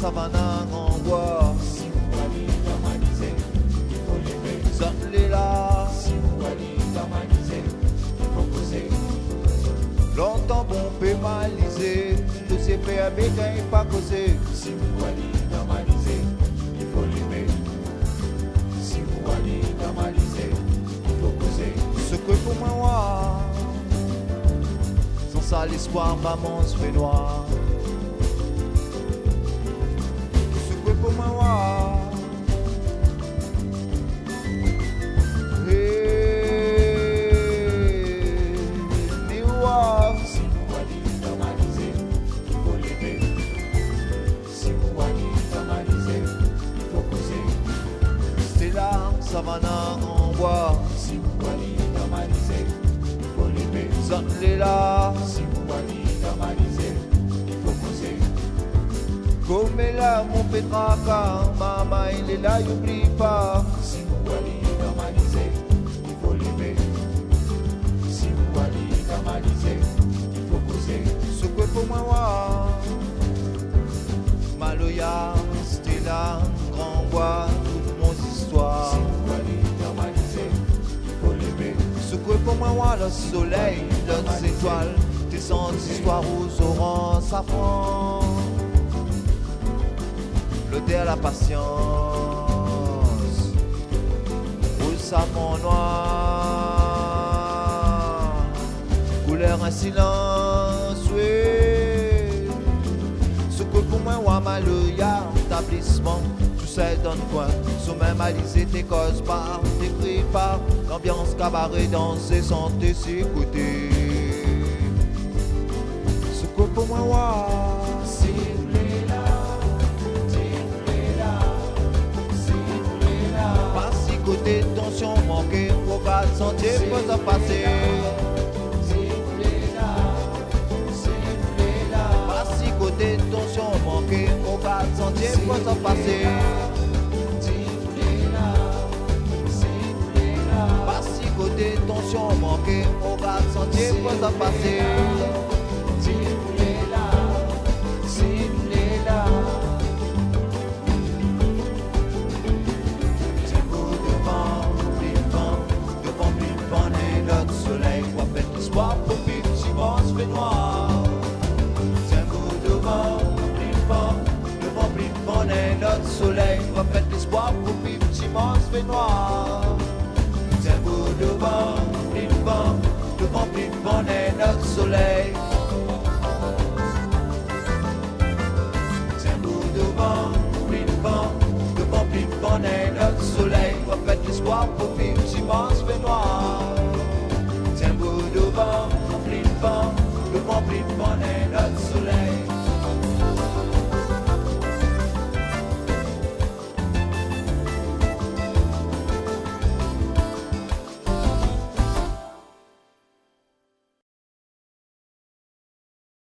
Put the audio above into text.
savane en bois. Si vous allez normaliser, il faut lever. Zot là. Si vous allez normaliser, il faut poser. Longtemps bon pénalisé, de ces PAB n'est pas causé. Si vous allez normaliser, il faut lever. Si vous allez normaliser, il faut poser. Ce que pour moi, sans ça l'espoir maman se fait noir. Ce que pour moi, Si vous allez normaliser, il faut lever. Si vous allez normaliser, il faut poser. c'est là, savane en bois. Si vous allez normaliser, il faut lever. Zot là. Si vous allez normaliser, il faut poser. Comme est là mon pétraka, maman il est là, y'oublie pas. Si vous allez normaliser, il faut lever. Si vous allez normaliser, il faut poser. Ce que pour moi, Maloya, c'était là, grand bois, toute mon histoire. Si vous allez normaliser, il faut lever. Ce que pour moi, le soleil, les étoiles, tes sans histoires aux oranges, safran. L'odeur, la patience, au savon noir, couleur un silence, oui. Ce que pour moi, Maloya, établissement, tout ça donne quoi. Sous même alisé, tes causes par, t'écris par, l'ambiance cabaret, danser, santé, s'écouter. Ce que pour moi, Si vous voulez là, si vous voulez là, si vous voulez là. pas si côté tension manquée, au cas de sentier, faut se passer. Si vous voulez là, si vous voulez là. Pas si côté tension manquée, au cas de sentier, faut se passer. Si vous voulez là, si vous voulez là. Pas si côté tension manquée, au cas de sentier, faut se passer. Si vous voulez là, si vous voulez là. Tiens-vous devant, pile vent et notre soleil. Quoi fait l'espoir pour pile si vent se fait noir. Tiens-vous devant, pile vent et notre soleil. Quoi fait l'espoir pour pile si vent se fait noir. Tiens-vous devant, pile vent et notre soleil. Tiens-vous devant, pile vent et notre soleil. Quoi fait l'espoir pour pile si vent se fait noir. Tiens-vous devant, pile vent et